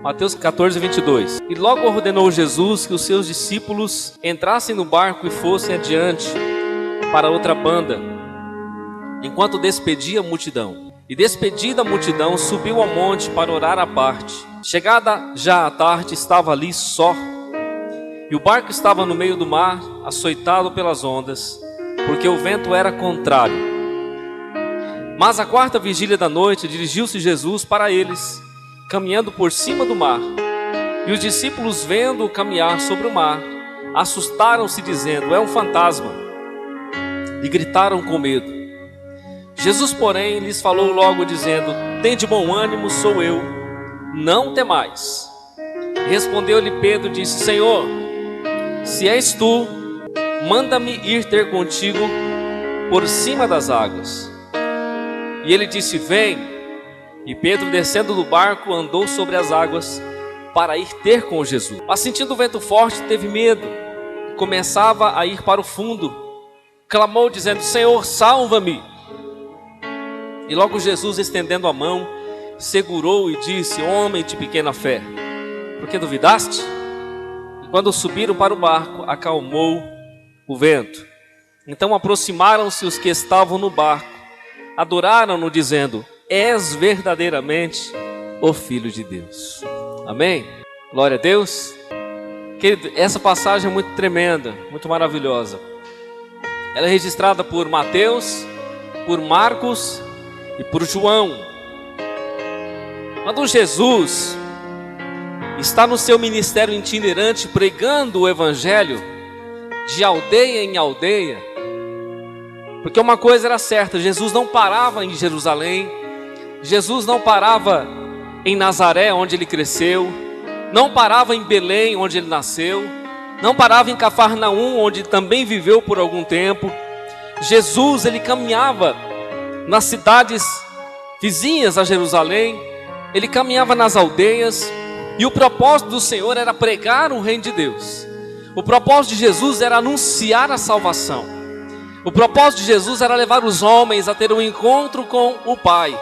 Mateus 14, 22. E logo ordenou Jesus que os seus discípulos entrassem no barco e fossem adiante para outra banda, enquanto despedia a multidão. E despedida a multidão, subiu ao monte para orar à parte. Chegada já à tarde, estava ali só. E o barco estava no meio do mar, açoitado pelas ondas, porque o vento era contrário. Mas à quarta vigília da noite, dirigiu-se Jesus para eles, caminhando por cima do mar. E os discípulos, vendo-o caminhar sobre o mar, assustaram-se, dizendo: é um fantasma. E gritaram com medo. Jesus, porém, lhes falou logo, dizendo: tende bom ânimo, sou eu, não temais. E respondeu-lhe Pedro, disse: Senhor, se és tu, manda-me ir ter contigo por cima das águas. E ele disse: vem. E Pedro, descendo do barco, andou sobre as águas para ir ter com Jesus. Mas sentindo o vento forte, teve medo, e começava a ir para o fundo. Clamou, dizendo: Senhor, salva-me. E logo Jesus, estendendo a mão, segurou e disse: homem de pequena fé, por que duvidaste? E quando subiram para o barco, acalmou o vento. Então aproximaram-se os que estavam no barco, adoraram-no, dizendo: és verdadeiramente o Filho de Deus. Amém? Glória a Deus. Querido, essa passagem é muito tremenda, muito maravilhosa. Ela é registrada por Mateus, por Marcos e por João. Quando Jesus está no seu ministério itinerante, pregando o evangelho de aldeia em aldeia, porque uma coisa era certa: Jesus não parava em Jerusalém, Jesus não parava em Nazaré, onde ele cresceu, não parava em Belém, onde ele nasceu, não parava em Cafarnaum, onde também viveu por algum tempo. Jesus, ele caminhava nas cidades vizinhas a Jerusalém, ele caminhava nas aldeias, e o propósito do Senhor era pregar o reino de Deus. O propósito de Jesus era anunciar a salvação. O propósito de Jesus era levar os homens a ter um encontro com o Pai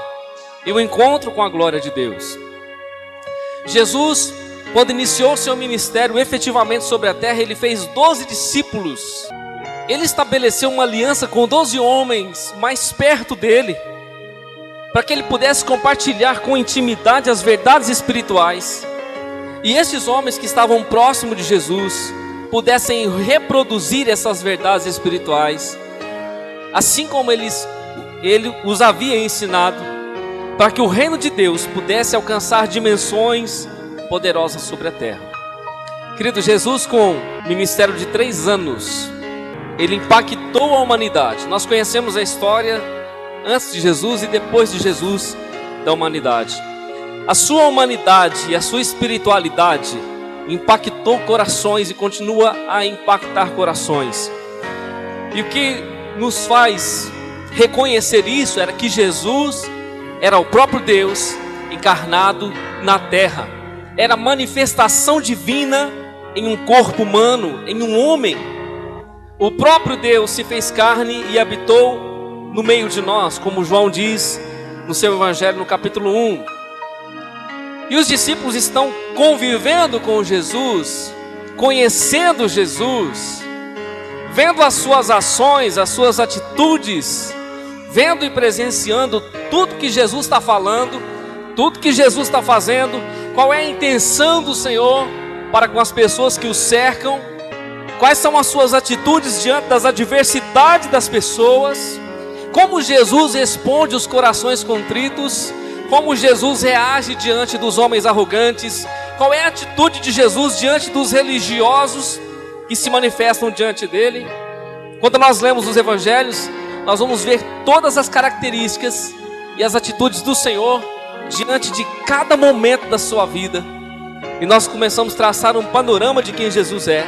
e um encontro com a glória de Deus. Jesus, quando iniciou seu ministério efetivamente sobre a terra, ele fez 12 discípulos. Ele estabeleceu uma aliança com 12 homens mais perto dele, para que ele pudesse compartilhar com intimidade as verdades espirituais. E esses homens que estavam próximos de Jesus pudessem reproduzir essas verdades espirituais, assim como ele os havia ensinado, para que o reino de Deus pudesse alcançar dimensões poderosas sobre a terra. Querido, Jesus, com um ministério de 3 anos, ele impactou a humanidade. Nós conhecemos a história antes de Jesus e depois de Jesus da humanidade. A sua humanidade e a sua espiritualidade impactou corações e continua a impactar corações. E o que nos faz reconhecer isso era que Jesus era o próprio Deus encarnado na terra. Era a manifestação divina em um corpo humano, em um homem. O próprio Deus se fez carne e habitou no meio de nós, como João diz no seu evangelho no capítulo 1. E os discípulos estão convivendo com Jesus, conhecendo Jesus, vendo as suas ações, as suas atitudes, vendo e presenciando tudo que Jesus está falando, tudo que Jesus está fazendo, qual é a intenção do Senhor para com as pessoas que o cercam, quais são as suas atitudes diante das adversidades das pessoas, como Jesus responde os corações contritos, como Jesus reage diante dos homens arrogantes, qual é a atitude de Jesus diante dos religiosos que se manifestam diante dele. Quando nós lemos os evangelhos, nós vamos ver todas as características e as atitudes do Senhor diante de cada momento da sua vida, e nós começamos a traçar um panorama de quem Jesus é,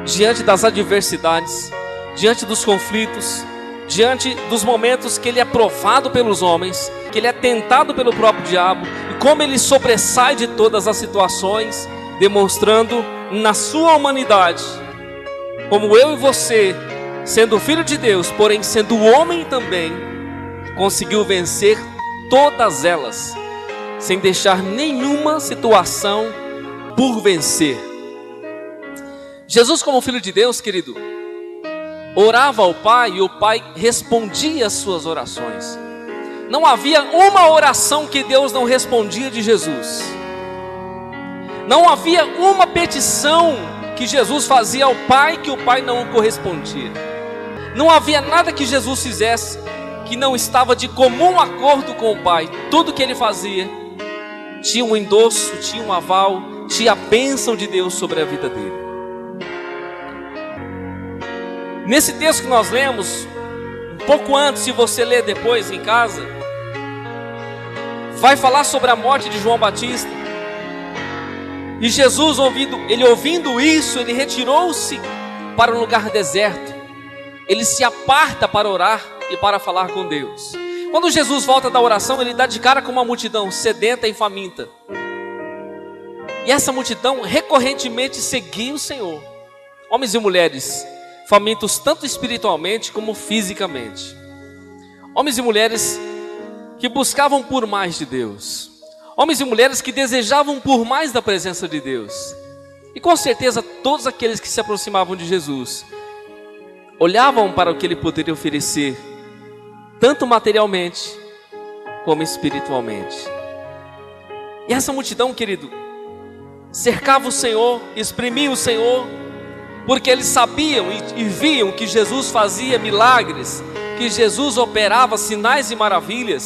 diante das adversidades, diante dos conflitos, diante dos momentos que ele é provado pelos homens, que ele é tentado pelo próprio diabo, e como ele sobressai de todas as situações, demonstrando na sua humanidade, como eu e você, sendo filho de Deus, porém sendo homem também, conseguiu vencer todas elas. sem deixar nenhuma situação por vencer. Jesus, como Filho de Deus, querido, orava ao Pai e o Pai respondia às suas orações. Não havia uma oração que Deus não respondia de Jesus. Não havia uma petição que Jesus fazia ao Pai que o Pai não correspondia. Não havia nada que Jesus fizesse que não estava de comum acordo com o Pai. Tudo que ele fazia tinha um endosso, tinha um aval, tinha a bênção de Deus sobre a vida dele. Nesse texto que nós lemos, um pouco antes, se você ler depois em casa, vai falar sobre a morte de João Batista. E Jesus, ouvindo isso, ele retirou-se para um lugar deserto. Ele se aparta para orar e para falar com Deus. Quando Jesus volta da oração, ele dá de cara com uma multidão sedenta e faminta. E essa multidão recorrentemente seguia o Senhor. Homens e mulheres famintos tanto espiritualmente como fisicamente. Homens e mulheres que buscavam por mais de Deus. Homens e mulheres que desejavam por mais da presença de Deus. E com certeza todos aqueles que se aproximavam de Jesus olhavam para o que ele poderia oferecer, tanto materialmente como espiritualmente. E essa multidão, querido, cercava o Senhor, exprimia o Senhor, porque eles sabiam e viam que Jesus fazia milagres, que Jesus operava sinais e maravilhas.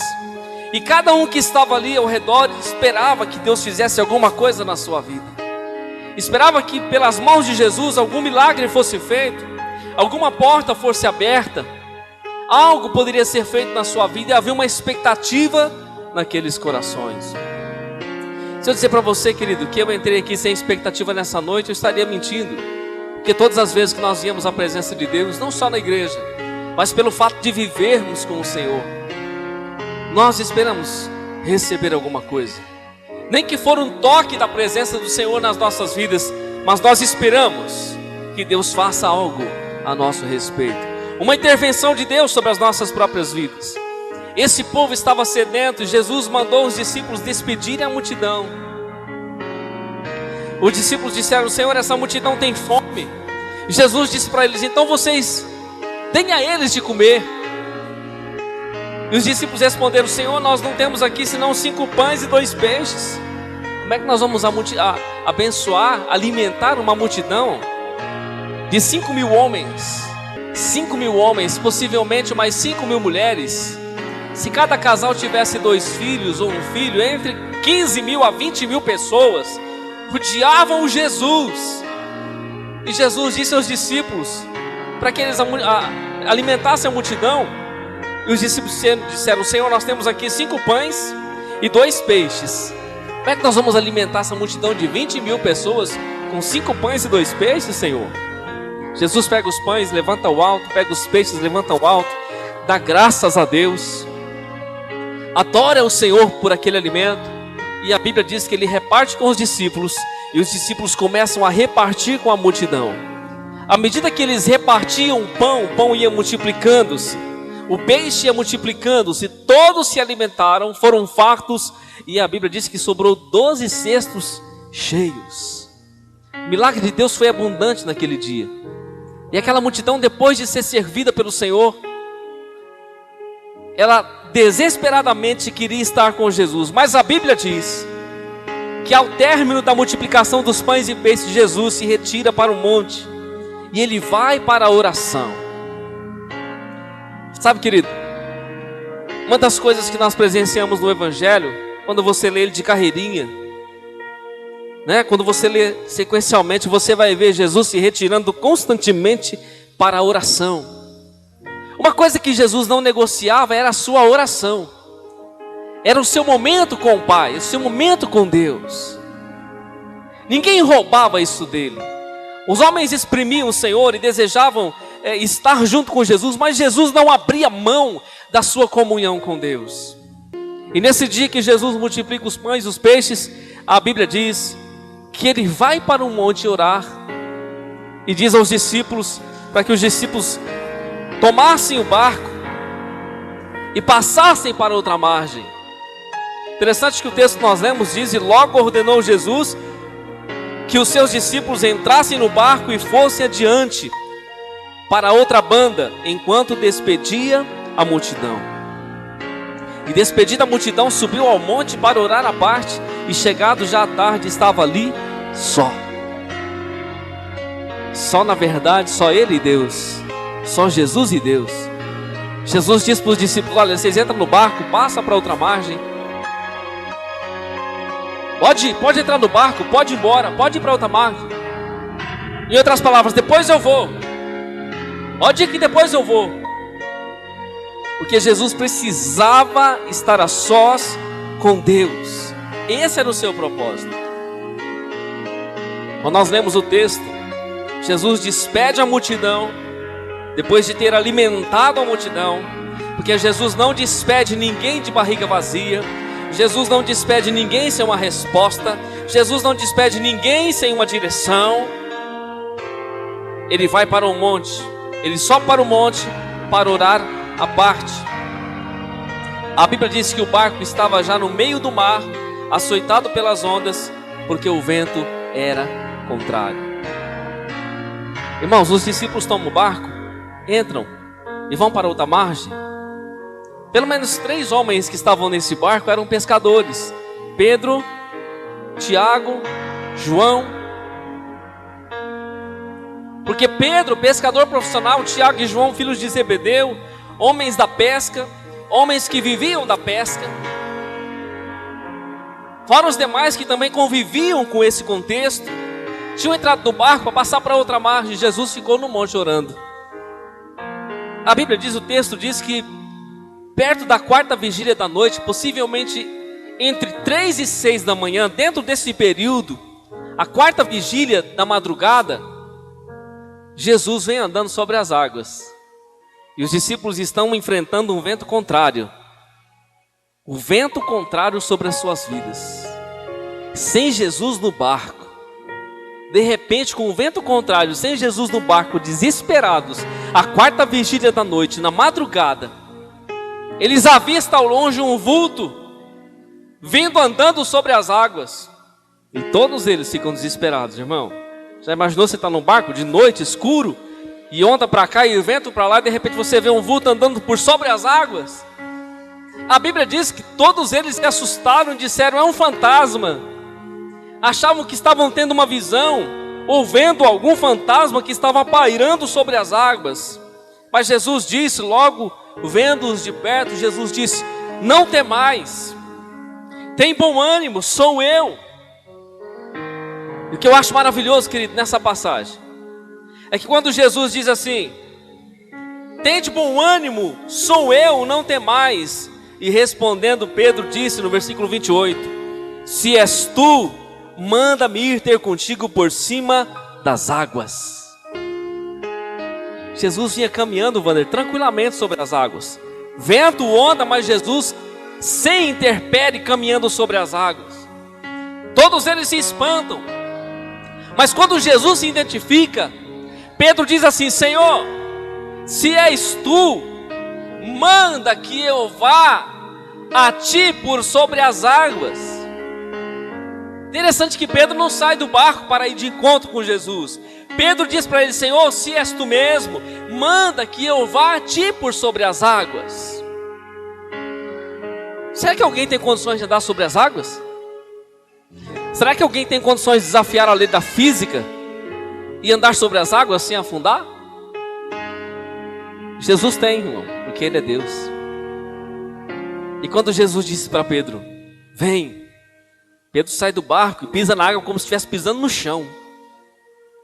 E cada um que estava ali ao redor esperava que Deus fizesse alguma coisa na sua vida. Esperava que pelas mãos de Jesus algum milagre fosse feito, alguma porta fosse aberta, algo poderia ser feito na sua vida, e havia uma expectativa naqueles corações. Se eu dizer para você, querido, que eu entrei aqui sem expectativa nessa noite, eu estaria mentindo. Porque todas as vezes que nós íamos à presença de Deus, não só na igreja, mas pelo fato de vivermos com o Senhor, nós esperamos receber alguma coisa. Nem que for um toque da presença do Senhor nas nossas vidas, mas nós esperamos que Deus faça algo a nosso respeito. Uma intervenção de Deus sobre as nossas próprias vidas. Esse povo estava sedento e Jesus mandou os discípulos despedirem a multidão. Os discípulos disseram: Senhor, essa multidão tem fome. Jesus disse para eles: então vocês deem a eles de comer. E os discípulos responderam: Senhor, nós não temos aqui senão 5 pães e 2 peixes. Como é que nós vamos abençoar, alimentar uma multidão de 5.000 homens? 5.000 homens, possivelmente mais 5.000 mulheres. Se cada casal tivesse 2 filhos ou um filho, entre 15.000 a 20.000 pessoas odiavam Jesus. E Jesus disse aos discípulos para que eles alimentassem a multidão. E os discípulos disseram: Senhor, nós temos aqui 5 pães e 2 peixes. Como é que nós vamos alimentar essa multidão de 20.000 pessoas com 5 pães e 2 peixes, Senhor? Jesus pega os pães, levanta ao alto, pega os peixes, levanta ao alto, dá graças a Deus, adora o Senhor por aquele alimento. E a Bíblia diz que ele reparte com os discípulos, e os discípulos começam a repartir com a multidão. À medida que eles repartiam o pão ia multiplicando-se, o peixe ia multiplicando-se, todos se alimentaram, foram fartos, e a Bíblia diz que sobrou 12 cestos cheios. O milagre de Deus foi abundante naquele dia. E aquela multidão, depois de ser servida pelo Senhor, ela desesperadamente queria estar com Jesus. Mas a Bíblia diz que ao término da multiplicação dos pães e peixes, Jesus se retira para o monte e ele vai para a oração. Sabe, querido, uma das coisas que nós presenciamos no Evangelho, quando você lê ele de carreirinha, quando você lê sequencialmente, você vai ver Jesus se retirando constantemente para a oração. Uma coisa que Jesus não negociava era a sua oração. Era o seu momento com o Pai, o seu momento com Deus. Ninguém roubava isso dele. Os homens exprimiam o Senhor e desejavam estar junto com Jesus, mas Jesus não abria mão da sua comunhão com Deus. E nesse dia que Jesus multiplica os pães e os peixes, a Bíblia diz que ele vai para um monte orar e diz aos discípulos para que os discípulos tomassem o barco e passassem para outra margem. Interessante que o texto que nós lemos diz: e logo ordenou Jesus que os seus discípulos entrassem no barco e fossem adiante para outra banda, enquanto despedia a multidão. E despedida a multidão, subiu ao monte para orar à parte, e chegado já à tarde, estava ali só. Só, na verdade, só ele e Deus. Só Jesus e Deus. Jesus disse para os discípulos: olha, vocês entram no barco, passa para outra margem. Pode entrar no barco, pode ir embora, pode ir para outra margem. Em outras palavras, depois eu vou. Pode ir que depois eu vou. Porque Jesus precisava estar a sós com Deus. Esse era o seu propósito. Quando nós lemos o texto, Jesus despede a multidão, depois de ter alimentado a multidão, porque Jesus não despede ninguém de barriga vazia. Jesus não despede ninguém sem uma resposta. Jesus não despede ninguém sem uma direção. Ele vai para o monte. Ele sobe para o monte para orar à parte. A Bíblia diz que o barco estava já no meio do mar, açoitado pelas ondas, porque o vento era contrário. Irmãos, os discípulos tomam o barco, entram e vão para outra margem. Pelo menos 3 homens que estavam nesse barco eram pescadores: Pedro, Tiago, João. Porque Pedro, pescador profissional, Tiago e João, filhos de Zebedeu, homens da pesca, homens que viviam da pesca. Fora os demais que também conviviam com esse contexto, tinham entrado no barco para passar para outra margem. Jesus ficou no monte orando. A Bíblia diz, o texto diz que perto da 4ª vigília da noite, possivelmente entre 3 e 6 da manhã, dentro desse período, a 4ª vigília da madrugada, Jesus vem andando sobre as águas. E os discípulos estão enfrentando um vento contrário. O vento contrário sobre as suas vidas. Sem Jesus no barco. De repente, com o vento contrário, sem Jesus no barco, desesperados, a 4ª vigília da noite, na madrugada, eles avistam ao longe um vulto vindo andando sobre as águas. E todos eles ficam desesperados, irmão. Já imaginou você estar num barco de noite, escuro, e onda para cá e vento para lá, e de repente você vê um vulto andando por sobre as águas? A Bíblia diz que todos eles se assustaram e disseram: é um fantasma. Achavam que estavam tendo uma visão, ou vendo algum fantasma que estava pairando sobre as águas. Mas Jesus disse, logo vendo-os de perto, Jesus disse: não temais, tem bom ânimo, sou eu. E o que eu acho maravilhoso, querido, nessa passagem, é que quando Jesus diz assim: tende bom ânimo, sou eu, não temais. E respondendo, Pedro disse no versículo 28, se és tu, manda-me ir ter contigo por cima das águas. Jesus vinha caminhando, Wander, tranquilamente sobre as águas. Vento, onda, mas Jesus sem intempérie caminhando sobre as águas. Todos eles se espantam. Mas quando Jesus se identifica, Pedro diz assim: Senhor, se és tu, manda que eu vá a ti por sobre as águas. Interessante que Pedro não sai do barco para ir de encontro com Jesus. Pedro diz para ele: Senhor, se és tu mesmo, manda que eu vá a ti por sobre as águas. Será que alguém tem condições de andar sobre as águas? Será que alguém tem condições de desafiar a lei da física e andar sobre as águas sem afundar? Jesus tem, irmão, porque Ele é Deus. E quando Jesus disse para Pedro: vem, Pedro sai do barco e pisa na água como se estivesse pisando no chão.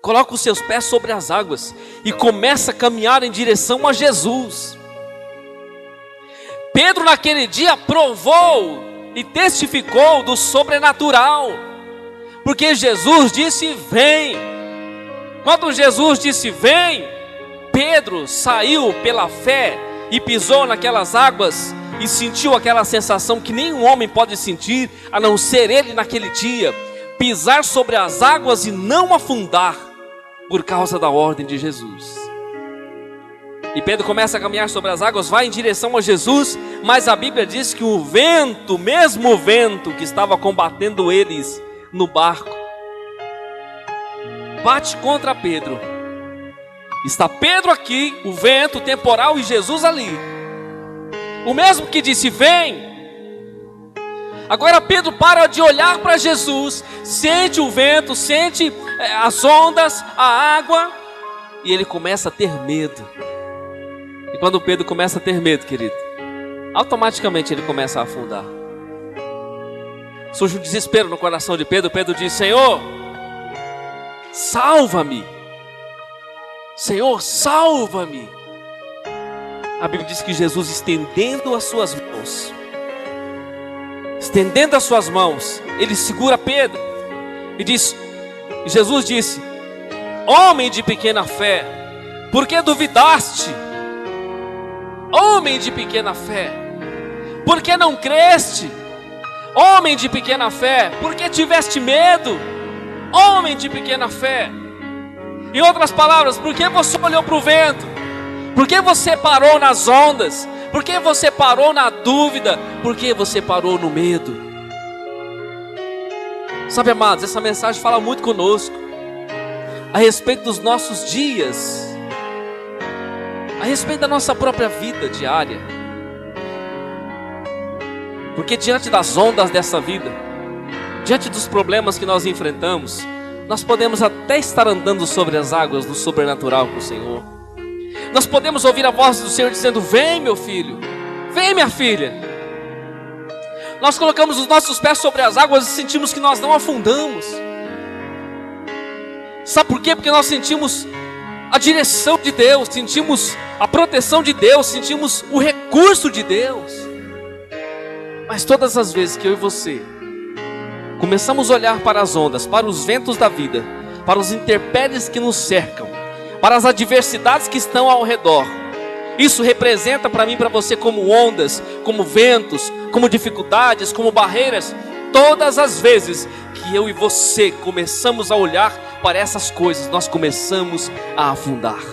Coloca os seus pés sobre as águas e começa a caminhar em direção a Jesus. Pedro naquele dia provou e testificou do sobrenatural, porque Jesus disse: vem. Quando Jesus disse: vem, Pedro saiu pela fé e pisou naquelas águas e sentiu aquela sensação que nenhum homem pode sentir, a não ser ele naquele dia: pisar sobre as águas e não afundar, por causa da ordem de Jesus. E Pedro começa a caminhar sobre as águas, vai em direção a Jesus, mas a Bíblia diz que o vento, mesmo o vento que estava combatendo eles no barco, bate contra Pedro. Está Pedro aqui, o vento, o temporal, e Jesus ali. O mesmo que disse, vem. Agora Pedro para de olhar para Jesus, sente o vento, sente as ondas, a água, e ele começa a ter medo. E quando Pedro começa a ter medo, querido, automaticamente ele começa a afundar. Surge um desespero no coração de Pedro. Pedro diz, Senhor, salva-me. Senhor, salva-me. A Bíblia diz que Jesus, estendendo as suas mãos, ele segura Pedro e diz, Jesus disse, homem de pequena fé, por que duvidaste? Homem de pequena fé, por que não creste? Homem de pequena fé, por que tiveste medo? Homem de pequena fé. Em outras palavras, por que você olhou para o vento? Por que você parou nas ondas? Por que você parou na dúvida? Por que você parou no medo? Sabe, amados, essa mensagem fala muito conosco a respeito dos nossos dias, a respeito da nossa própria vida diária. Porque diante das ondas dessa vida, diante dos problemas que nós enfrentamos, nós podemos até estar andando sobre as águas do sobrenatural com o Senhor. Nós podemos ouvir a voz do Senhor dizendo, vem meu filho, vem minha filha. Nós colocamos os nossos pés sobre as águas e sentimos que nós não afundamos. Sabe por quê? Porque nós sentimos a direção de Deus, sentimos a proteção de Deus, sentimos o recurso de Deus. Mas todas as vezes que eu e você começamos a olhar para as ondas, para os ventos da vida, para os intempéries que nos cercam, para as adversidades que estão ao redor, isso representa para mim e para você como ondas, como ventos, como dificuldades, como barreiras. Todas as vezes que eu e você começamos a olhar para essas coisas, nós começamos a afundar,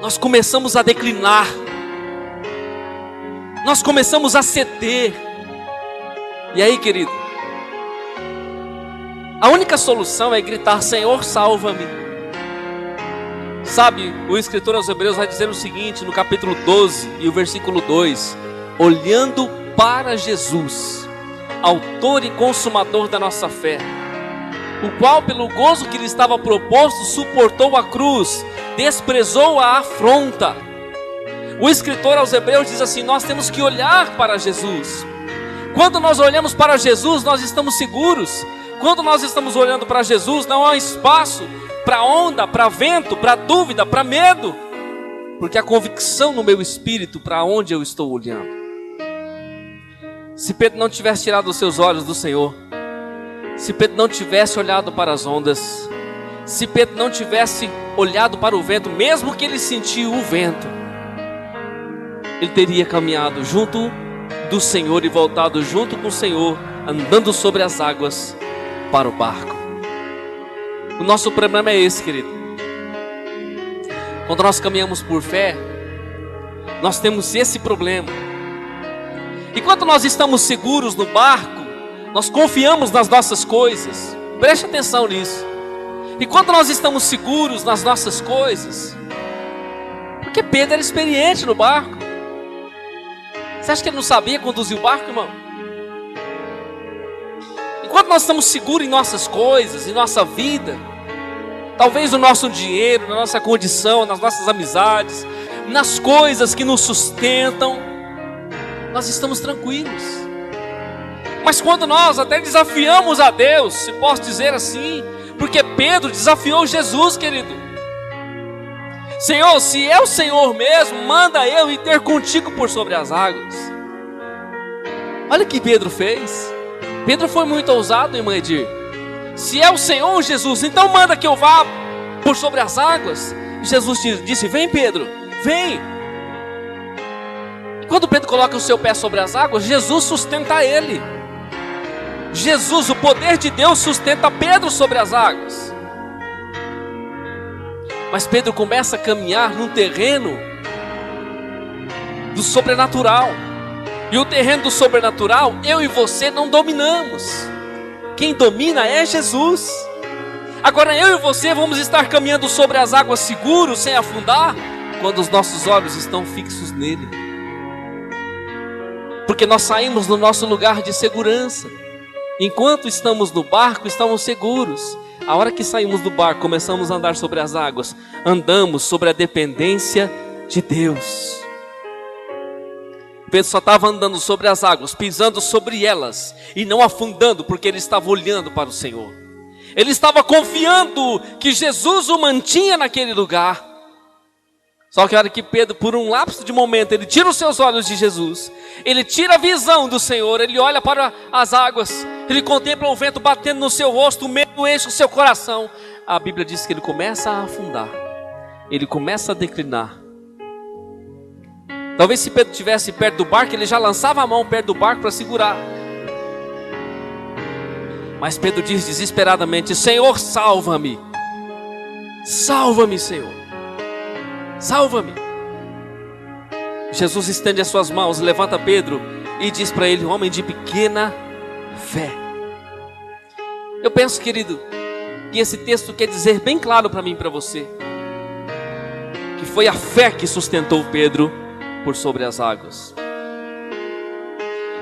nós começamos a declinar, nós começamos a ceder. E aí, querido, a única solução é gritar, Senhor, salva-me. Sabe, o escritor aos Hebreus vai dizer o seguinte, no capítulo 12 e o versículo 2, olhando para Jesus, autor e consumador da nossa fé, o qual pelo gozo que lhe estava proposto, suportou a cruz, desprezou a afronta. O escritor aos Hebreus diz assim, nós temos que olhar para Jesus. Quando nós olhamos para Jesus, nós estamos seguros. Quando nós estamos olhando para Jesus, não há espaço para onda, para vento, para dúvida, para medo, porque a convicção no meu espírito para onde eu estou olhando. Se Pedro não tivesse tirado os seus olhos do Senhor, se Pedro não tivesse olhado para as ondas, se Pedro não tivesse olhado para o vento, mesmo que ele sentiu o vento, ele teria caminhado junto do Senhor e voltado junto com o Senhor, andando sobre as águas para o barco. O nosso problema é esse, querido. Quando nós caminhamos por fé, nós temos esse problema. E quando nós estamos seguros no barco, nós confiamos nas nossas coisas. Preste atenção nisso. E quando nós estamos seguros nas nossas coisas, porque Pedro era experiente no barco. Você acha que ele não sabia conduzir o barco, irmão? Enquanto nós estamos seguros em nossas coisas, em nossa vida, talvez no nosso dinheiro, na nossa condição, nas nossas amizades, nas coisas que nos sustentam, nós estamos tranquilos. Mas quando nós até desafiamos a Deus, se posso dizer assim, porque Pedro desafiou Jesus, querido. Senhor, se é o Senhor mesmo, manda eu ir ter contigo por sobre as águas. Olha o que Pedro fez. Pedro foi muito ousado, irmã Edir. Se é o Senhor Jesus, então manda que eu vá por sobre as águas. E Jesus disse, vem Pedro, vem. E quando Pedro coloca o seu pé sobre as águas, Jesus sustenta ele. Jesus, o poder de Deus, sustenta Pedro sobre as águas. Mas Pedro começa a caminhar num terreno do sobrenatural. E o terreno do sobrenatural, eu e você não dominamos. Quem domina é Jesus. Agora eu e você vamos estar caminhando sobre as águas seguros, sem afundar, quando os nossos olhos estão fixos nele. Porque nós saímos do nosso lugar de segurança. Enquanto estamos no barco, estamos seguros. A hora que saímos do barco, começamos a andar sobre as águas, andamos sobre a dependência de Deus. Pedro só estava andando sobre as águas, pisando sobre elas e não afundando, porque ele estava olhando para o Senhor. Ele estava confiando que Jesus o mantinha naquele lugar. Só que a hora que Pedro, por um lapso de momento, ele tira os seus olhos de Jesus, ele tira a visão do Senhor, ele olha para as águas, ele contempla o vento batendo no seu rosto, o medo enche o seu coração. A Bíblia diz que ele começa a afundar, ele começa a declinar. Talvez se Pedro estivesse perto do barco, ele já lançava a mão perto do barco para segurar. Mas Pedro diz desesperadamente: Senhor, salva-me. Salva-me, Senhor. Salva-me. Jesus estende as suas mãos, levanta Pedro e diz para ele: homem de pequena fé. Eu penso, querido, que esse texto quer dizer bem claro para mim e para você, que foi a fé que sustentou Pedro por sobre as águas.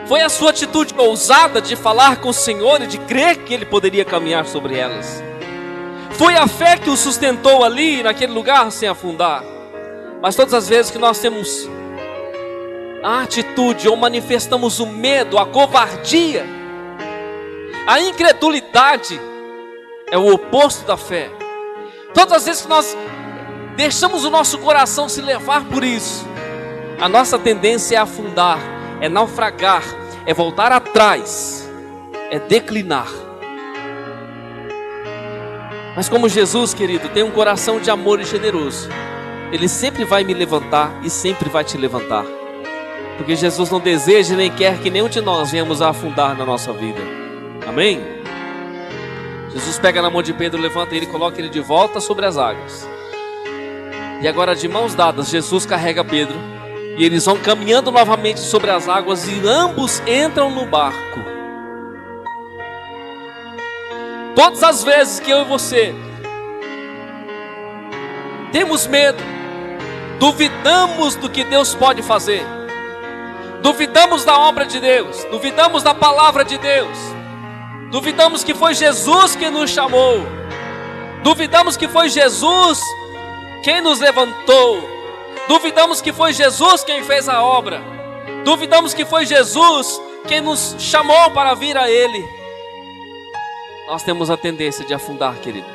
Foi a sua atitude ousada de falar com o Senhor e de crer que Ele poderia caminhar sobre elas. Foi a fé que o sustentou ali, naquele lugar, sem afundar. Mas todas as vezes que nós temos a atitude ou manifestamos o medo, a covardia, a incredulidade, é o oposto da fé. Todas as vezes que nós deixamos o nosso coração se levar por isso, a nossa tendência é afundar, é naufragar, é voltar atrás, é declinar. Mas como Jesus, querido, tem um coração de amor e generoso, Ele sempre vai me levantar e sempre vai te levantar. Porque Jesus não deseja nem quer que nenhum de nós venhamos a afundar na nossa vida. Amém? Jesus pega na mão de Pedro, levanta ele e coloca ele de volta sobre as águas. E agora, de mãos dadas, Jesus carrega Pedro e eles vão caminhando novamente sobre as águas e ambos entram no barco. Todas as vezes que eu e você temos medo, duvidamos do que Deus pode fazer, duvidamos da obra de Deus, duvidamos da palavra de Deus, duvidamos que foi Jesus que nos chamou, duvidamos que foi Jesus quem nos levantou, duvidamos que foi Jesus quem fez a obra, duvidamos que foi Jesus quem nos chamou para vir a Ele. Nós temos a tendência de afundar, querido,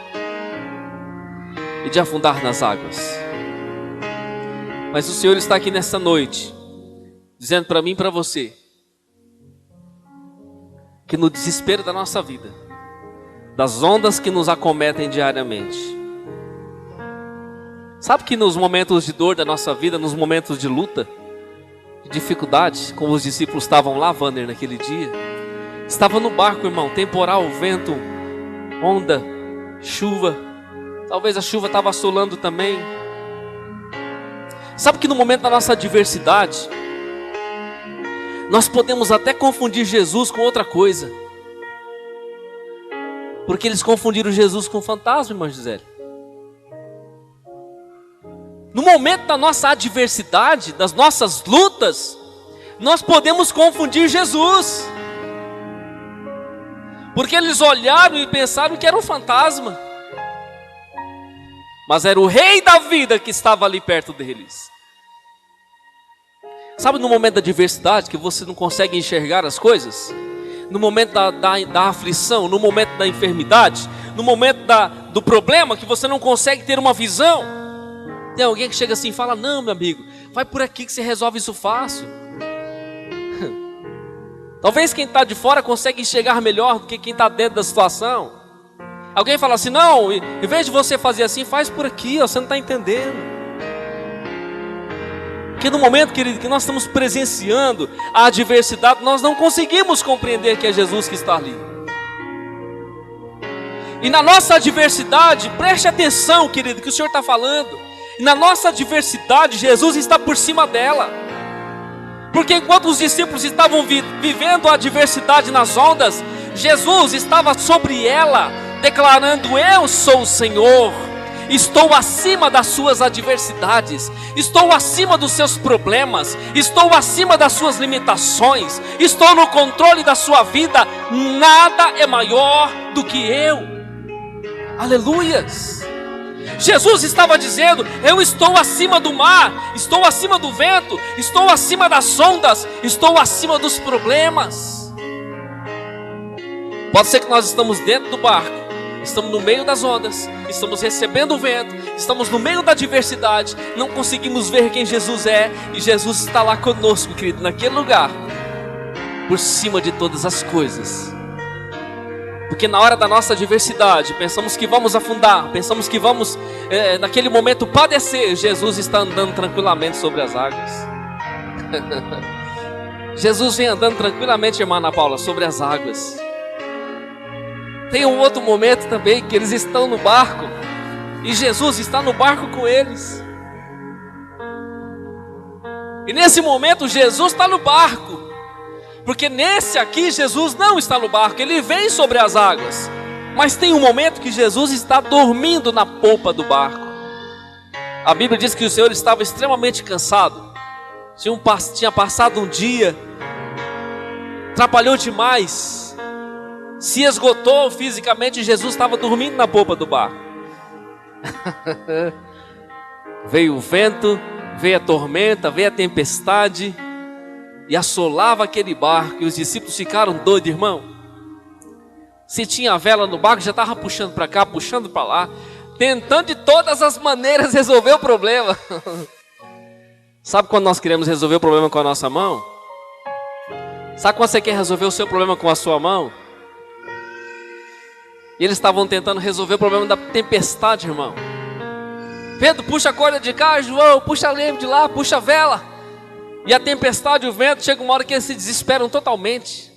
e de afundar nas águas. Mas o Senhor está aqui nesta noite, dizendo para mim e para você, que no desespero da nossa vida, das ondas que nos acometem diariamente, sabe que nos momentos de dor da nossa vida, nos momentos de luta, de dificuldade, como os discípulos estavam lá, Wander, naquele dia, estava no barco, irmão, temporal, vento, onda, chuva, talvez a chuva estava assolando também. Sabe que no momento da nossa adversidade, nós podemos até confundir Jesus com outra coisa, porque eles confundiram Jesus com fantasma, irmã Gisele. No momento da nossa adversidade, das nossas lutas, nós podemos confundir Jesus, porque eles olharam e pensaram que era um fantasma, mas era o Rei da vida que estava ali perto deles. Sabe, no momento da adversidade, que você não consegue enxergar as coisas, no momento da aflição, no momento da enfermidade, no momento do problema, que você não consegue ter uma visão, tem alguém que chega assim e fala: não, meu amigo, vai por aqui que você resolve isso fácil. Talvez quem está de fora consegue enxergar melhor do que quem está dentro da situação. Alguém fala assim: não, em vez de você fazer assim, faz por aqui, ó, você não está entendendo. Porque no momento, querido, que nós estamos presenciando a adversidade, nós não conseguimos compreender que é Jesus que está ali. E na nossa adversidade, preste atenção, querido, que o Senhor está falando. E na nossa adversidade, Jesus está por cima dela. Porque enquanto os discípulos estavam vivendo a adversidade nas ondas, Jesus estava sobre ela, declarando: eu sou o Senhor. Estou acima das suas adversidades, estou acima dos seus problemas, estou acima das suas limitações, estou no controle da sua vida. Nada é maior do que eu. Aleluias! Jesus estava dizendo: eu estou acima do mar, estou acima do vento, estou acima das ondas, estou acima dos problemas. Pode ser que nós estamos dentro do barco, estamos no meio das ondas, estamos recebendo o vento, estamos no meio da adversidade, não conseguimos ver quem Jesus é, e Jesus está lá conosco, querido, naquele lugar, por cima de todas as coisas. Porque na hora da nossa adversidade, pensamos que vamos afundar, pensamos que vamos, naquele momento, padecer. Jesus está andando tranquilamente sobre as águas. Jesus vem andando tranquilamente, irmã Ana Paula, sobre as águas. Tem um outro momento também, que eles estão no barco, e Jesus está no barco com eles. E nesse momento, Jesus está no barco. Porque nesse aqui, Jesus não está no barco, ele vem sobre as águas. Mas tem um momento que Jesus está dormindo na polpa do barco. A Bíblia diz que o Senhor estava extremamente cansado. Tinha passado um dia, trabalhou demais, se esgotou fisicamente, e Jesus estava dormindo na polpa do barco. Veio o vento, veio a tormenta, veio a tempestade, e assolava aquele barco, e os discípulos ficaram doidos, irmão. Se tinha vela no barco, já estava puxando para cá, puxando para lá, tentando de todas as maneiras resolver o problema. Sabe quando nós queremos resolver o problema com a nossa mão? Sabe quando você quer resolver o seu problema com a sua mão? E eles estavam tentando resolver o problema da tempestade, irmão. Pedro, puxa a corda de cá, João, puxa a leme de lá, puxa a vela. E a tempestade e o vento, chega uma hora que eles se desesperam totalmente.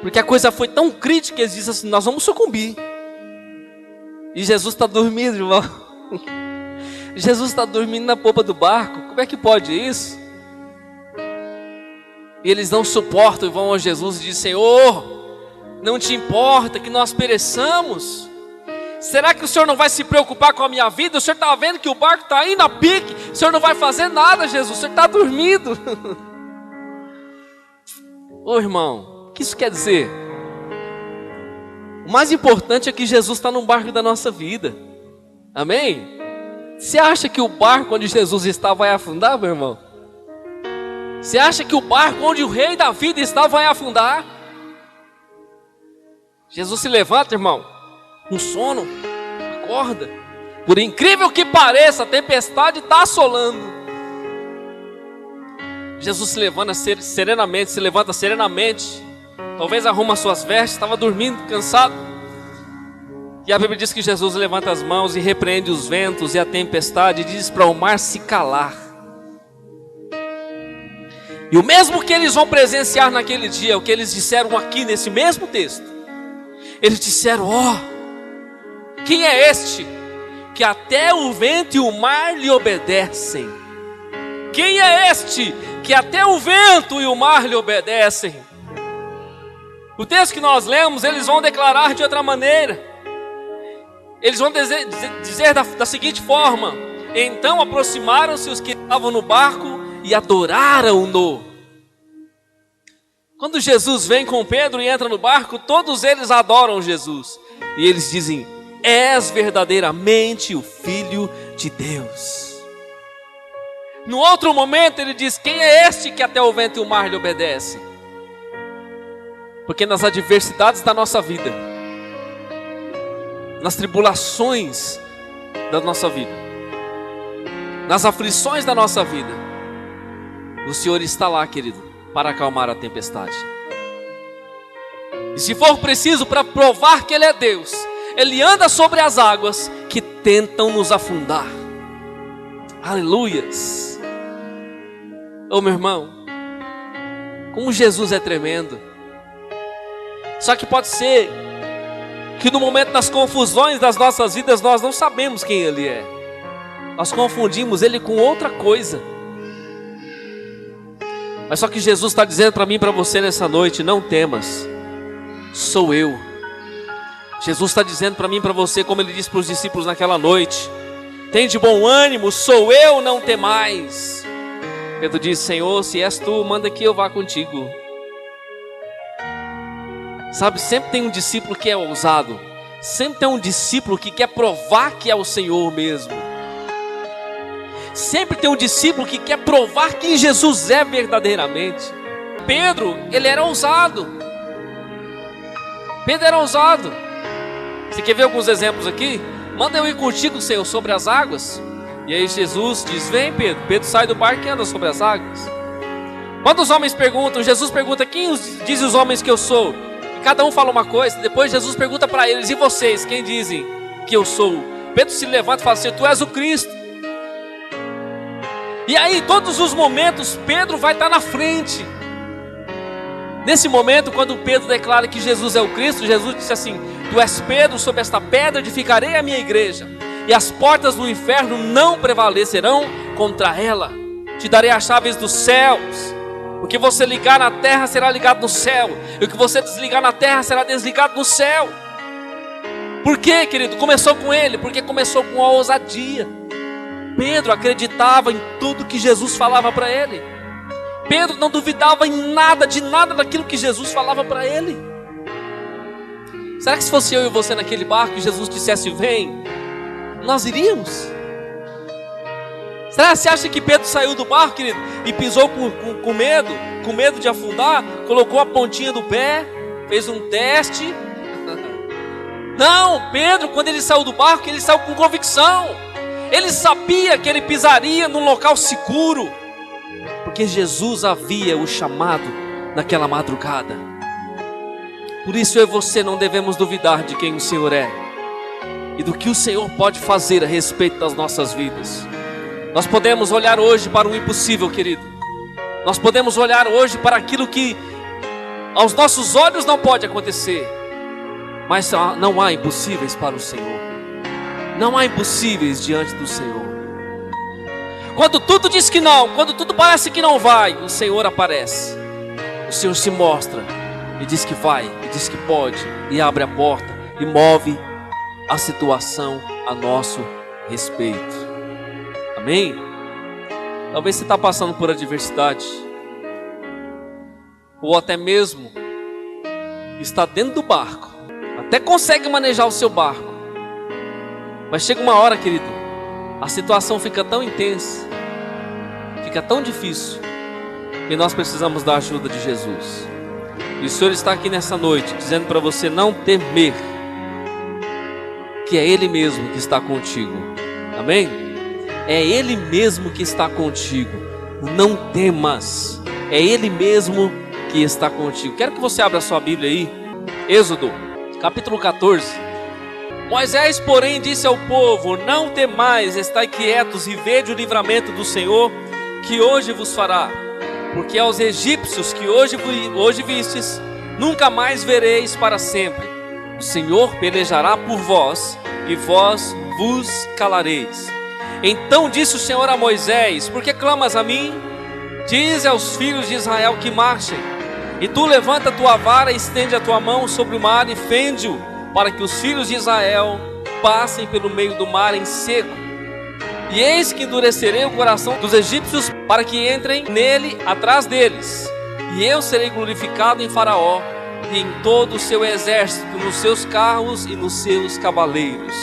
Porque a coisa foi tão crítica que eles dizem assim: nós vamos sucumbir. E Jesus está dormindo, irmão. Jesus está dormindo na polpa do barco. Como é que pode isso? E eles não suportam e vão a Jesus e dizem: Senhor, não te importa que nós pereçamos? Será que o Senhor não vai se preocupar com a minha vida? O Senhor está vendo que o barco está indo a pique. O Senhor não vai fazer nada, Jesus. O Senhor está dormindo. Ô irmão, o que isso quer dizer? O mais importante é que Jesus está no barco da nossa vida. Amém? Você acha que o barco onde Jesus está vai afundar, meu irmão? Você acha que o barco onde o rei da vida está vai afundar? Jesus se levanta, irmão, com sono, acorda. Por incrível que pareça, a tempestade está assolando. Jesus se levanta serenamente, talvez arruma suas vestes, estava dormindo, cansado. E a Bíblia diz que Jesus levanta as mãos e repreende os ventos e a tempestade, e diz para o mar se calar. E o mesmo que eles vão presenciar naquele dia, o que eles disseram aqui nesse mesmo texto, eles disseram: quem é este que até o vento e o mar lhe obedecem? Quem é este que até o vento e o mar lhe obedecem? O texto que nós lemos, eles vão declarar de outra maneira. Eles vão dizer da seguinte forma: então aproximaram-se os que estavam no barco e adoraram-no. Quando Jesus vem com Pedro e entra no barco, todos eles adoram Jesus. E eles dizem: és verdadeiramente o Filho de Deus. No outro momento ele diz: quem é este que até o vento e o mar lhe obedece? Porque nas adversidades da nossa vida, nas tribulações da nossa vida, nas aflições da nossa vida, o Senhor está lá, querido, para acalmar a tempestade. E se for preciso, para provar que Ele é Deus, Ele anda sobre as águas que tentam nos afundar. Aleluias. Ô meu irmão, como Jesus é tremendo. Só que pode ser que no momento das confusões das nossas vidas nós não sabemos quem Ele é. Nós confundimos Ele com outra coisa. Mas só que Jesus está dizendo para mim e para você nessa noite: não temas, sou eu. Jesus está dizendo para mim e para você, como Ele disse para os discípulos naquela noite: tem de bom ânimo, sou eu, não temais. Pedro disse: Senhor, se és tu, manda que eu vá contigo. Sabe, sempre tem um discípulo que é ousado. Sempre tem um discípulo que quer provar que é o Senhor mesmo. Sempre tem um discípulo que quer provar quem Jesus é verdadeiramente. Pedro, ele era ousado. Pedro era ousado. Você quer ver alguns exemplos aqui? Manda eu ir contigo, Senhor, sobre as águas. E aí Jesus diz: vem, Pedro. Pedro sai do barco e anda sobre as águas. Quando os homens perguntam, Jesus pergunta: quem diz os homens que eu sou? E cada um fala uma coisa. Depois Jesus pergunta para eles: e vocês, quem dizem que eu sou? Pedro se levanta e fala assim: tu és o Cristo. E aí, em todos os momentos, Pedro vai estar na frente. Nesse momento, quando Pedro declara que Jesus é o Cristo, Jesus disse assim: tu és Pedro, sobre esta pedra edificarei a minha igreja, e as portas do inferno não prevalecerão contra ela. Te darei as chaves dos céus. O que você ligar na terra será ligado no céu, e o que você desligar na terra será desligado no céu. Por quê, querido? Começou com ele, porque começou com a ousadia. Pedro acreditava em tudo que Jesus falava para ele. Pedro não duvidava em nada, de nada daquilo que Jesus falava para ele. Será que se fosse eu e você naquele barco e Jesus dissesse vem, nós iríamos? Será que você acha que Pedro saiu do barco, querido, e pisou com medo de afundar, colocou a pontinha do pé, fez um teste? Não, Pedro, quando ele saiu do barco, ele saiu com convicção. Ele sabia que ele pisaria num local seguro, porque Jesus havia o chamado naquela madrugada. Por isso eu e você não devemos duvidar de quem o Senhor é e do que o Senhor pode fazer a respeito das nossas vidas. Nós podemos olhar hoje para o impossível, querido. Nós podemos olhar hoje para aquilo que aos nossos olhos não pode acontecer. Mas não há impossíveis para o Senhor. Não há impossíveis diante do Senhor. Quando tudo diz que não, quando tudo parece que não vai, o Senhor aparece. O Senhor se mostra e diz que vai, e diz que pode, e abre a porta e move a situação a nosso respeito. Amém? Talvez você está passando por adversidade, ou até mesmo está dentro do barco, até consegue manejar o seu barco, mas chega uma hora, querido, a situação fica tão intensa, fica tão difícil, que nós precisamos da ajuda de Jesus. E o Senhor está aqui nessa noite dizendo para você não temer, que é Ele mesmo que está contigo. Amém? É Ele mesmo que está contigo. Não temas. É Ele mesmo que está contigo. Quero que você abra a sua Bíblia aí. Êxodo, capítulo 14. Moisés, porém, disse ao povo: não temais, estai quietos e vede o livramento do Senhor, que hoje vos fará. Porque aos egípcios que hoje vistes, nunca mais vereis para sempre. O Senhor pelejará por vós, e vós vos calareis. Então disse o Senhor a Moisés: por que clamas a mim? Dize aos filhos de Israel que marchem. E tu levanta a tua vara, estende a tua mão sobre o mar e fende-o, para que os filhos de Israel passem pelo meio do mar em seco. E eis que endurecerei o coração dos egípcios, para que entrem nele atrás deles. E eu serei glorificado em Faraó e em todo o seu exército, nos seus carros e nos seus cavaleiros.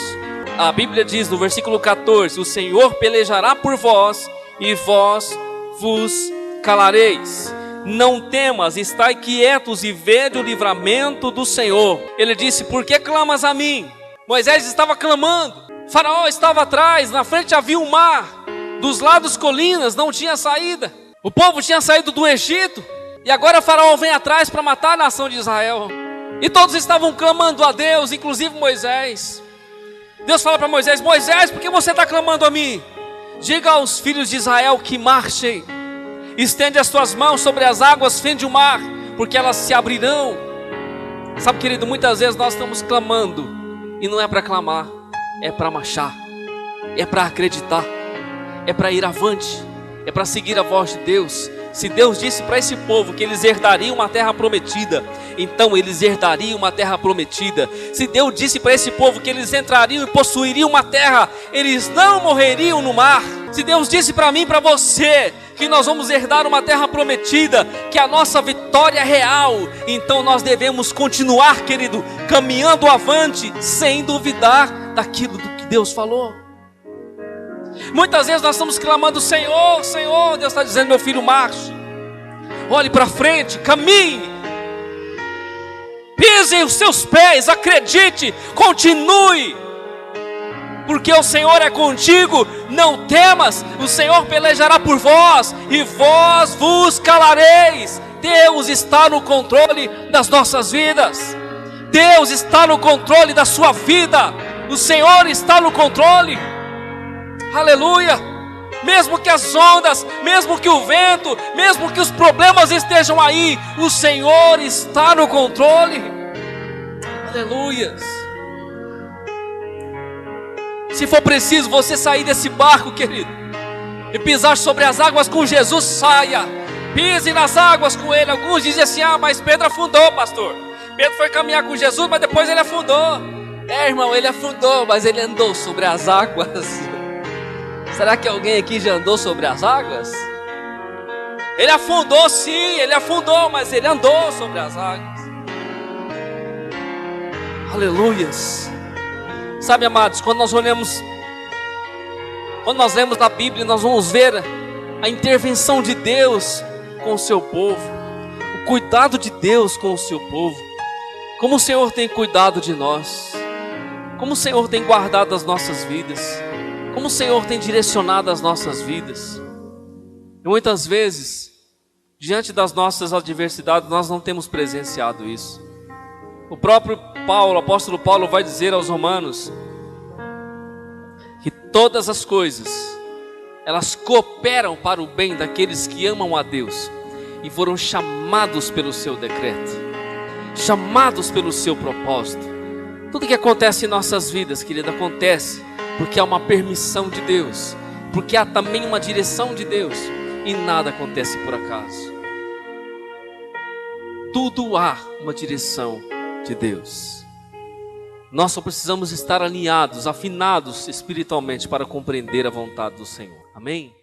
A Bíblia diz no versículo 14: o Senhor pelejará por vós, e vós vos calareis. Não temas, estai quietos e vede o livramento do Senhor. Ele disse: por que clamas a mim? Moisés estava clamando. Faraó estava atrás, na frente havia um mar, dos lados colinas, não tinha saída. O povo tinha saído do Egito, e agora Faraó vem atrás para matar a nação de Israel. E todos estavam clamando a Deus, inclusive Moisés. Deus fala para Moisés: Moisés, por que você está clamando a mim? Diga aos filhos de Israel que marchem. Estende as tuas mãos sobre as águas, fende o mar, porque elas se abrirão. Sabe, querido, muitas vezes nós estamos clamando, e não é para clamar, é para marchar, é para acreditar, é para ir avante, é para seguir a voz de Deus. Se Deus disse para esse povo que eles herdariam uma terra prometida, então eles herdariam uma terra prometida. Se Deus disse para esse povo que eles entrariam e possuiriam uma terra, eles não morreriam no mar. Se Deus disse para mim e para você que nós vamos herdar uma terra prometida, que a nossa vitória é real, então nós devemos continuar, querido, caminhando avante, sem duvidar daquilo do que Deus falou. Muitas vezes nós estamos clamando: Senhor, Senhor. Deus está dizendo: meu filho, marche, olhe para frente, caminhe, pise os seus pés, acredite, continue, porque o Senhor é contigo. Não temas, o Senhor pelejará por vós, e vós vos calareis. Deus está no controle das nossas vidas. Deus está no controle da sua vida. O Senhor está no controle. Aleluia. Mesmo que as ondas, mesmo que o vento, mesmo que os problemas estejam aí, o Senhor está no controle. Aleluias. Se for preciso você sair desse barco, querido, e pisar sobre as águas com Jesus, saia, pise nas águas com Ele. Alguns dizem assim: ah, mas Pedro afundou, pastor. Pedro foi caminhar com Jesus, mas depois ele afundou. Irmão, ele afundou, mas ele andou sobre as águas. Será que alguém aqui já andou sobre as águas? Ele afundou, sim, ele afundou, mas ele andou sobre as águas. Aleluias. Sabe, amados, quando nós lemos na Bíblia, nós vamos ver a intervenção de Deus com o seu povo, o cuidado de Deus com o seu povo, como o Senhor tem cuidado de nós, como o Senhor tem guardado as nossas vidas, como o Senhor tem direcionado as nossas vidas. E muitas vezes, diante das nossas adversidades, nós não temos presenciado isso. O próprio Paulo, o apóstolo Paulo, vai dizer aos Romanos que todas as coisas, elas cooperam para o bem daqueles que amam a Deus e foram chamados pelo seu decreto, chamados pelo seu propósito. Tudo que acontece em nossas vidas, querido, acontece porque há uma permissão de Deus, porque há também uma direção de Deus, e nada acontece por acaso. Tudo há uma direção de Deus. Nós só precisamos estar alinhados, afinados espiritualmente para compreender a vontade do Senhor. Amém?